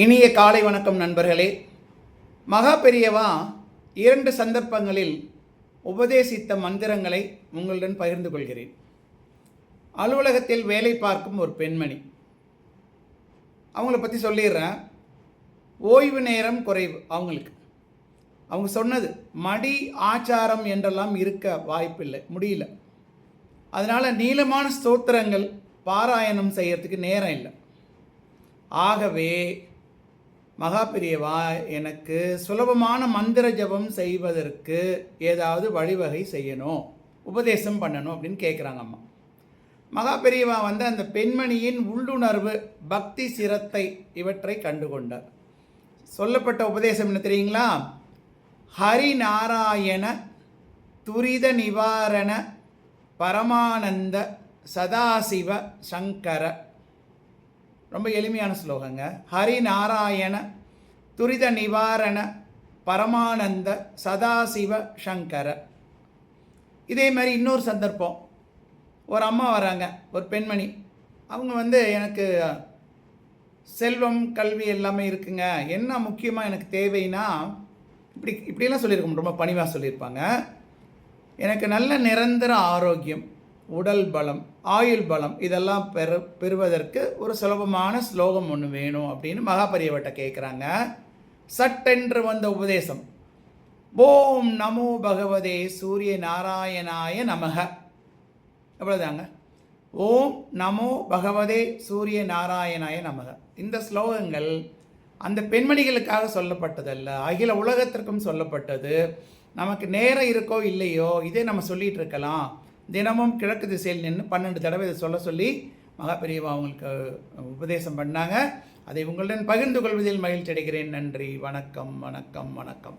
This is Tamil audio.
இனிய காலை வணக்கம் நண்பர்களே. மகா பெரியவா 2 சந்தர்ப்பங்களில் உபதேசித்த மந்திரங்களை உங்களுடன் பகிர்ந்து கொள்கிறேன். அலுவலகத்தில் வேலை பார்க்கும் ஒரு பெண்மணி, அவங்கள பற்றி சொல்லிடுறேன். ஓய்வு நேரம் குறைவு அவங்களுக்கு. அவங்க சொன்னது மடி ஆச்சாரம் என்றெல்லாம் இருக்க வாய்ப்பில்லை, முடியல. அதனால் நீளமான ஸ்தோத்திரங்கள் பாராயணம் செய்யறதுக்கு நேரம் இல்லை. ஆகவே மகா பெரியவா எனக்கு சுலபமான மந்திர ஜபம் செய்வதற்கு ஏதாவது வழிவகை செய்யணும், உபதேசம் பண்ணணும் அப்படின்னு கேட்குறாங்க அம்மா. மகா பெரியவா அந்த பெண்மணியின் உள்ளுணர்வு, பக்தி, சிரத்தை இவற்றை கண்டுகொண்டார். சொல்லப்பட்ட உபதேசம் என்ன தெரியுங்களா? ஹரிநாராயண துரித நிவாரண பரமானந்த சதாசிவ சங்கர. ரொம்ப எளிமையான ஸ்லோகங்க. ஹரிநாராயண துரித நிவாரண பரமானந்த சதாசிவ சங்கர. இதே மாதிரி இன்னொரு சந்தர்ப்பம், ஒரு அம்மா வராங்க, ஒரு பெண்மணி. அவங்க எனக்கு செல்வம் கல்வி எல்லாமே இருக்குங்க, என்ன முக்கியமாக எனக்கு தேவைன்னா இப்படிலாம் சொல்லியிருக்கோம். ரொம்ப பணிவாக சொல்லியிருப்பாங்க. எனக்கு நல்ல நிரந்தர ஆரோக்கியம், உடல் பலம், ஆயுள் பலம் இதெல்லாம் பெறுவதற்கு ஒரு சுலபமான ஸ்லோகம் ஒன்று வேணும் அப்படின்னு மகாபெரியவட்ட கேட்குறாங்க. சட்டென்று வந்த உபதேசம், ஓம் நமோ பகவதே சூரிய நாராயணாய நமக. எவ்வளோதாங்க. ஓம் நமோ பகவதே சூரிய நாராயணாய நமக. இந்த ஸ்லோகங்கள் அந்த பெண்மணிகளுக்காக சொல்லப்பட்டதல்ல, அகில உலகத்திற்கும் சொல்லப்பட்டது. நமக்கு நேரம் இருக்கோ இல்லையோ இதே நம்ம சொல்லிகிட்டு இருக்கலாம். தினமும் கிழக்கு திசையில் நின்று 12 தடவை இதை சொல்ல சொல்லி மகா பெரியவா அவங்களுக்கு உபதேசம் பண்ணாங்க. அதை உங்களுடன் பகிர்ந்து கொள்வதில் மகிழ்ச்சி அடைகிறேன். நன்றி. வணக்கம் வணக்கம் வணக்கம்.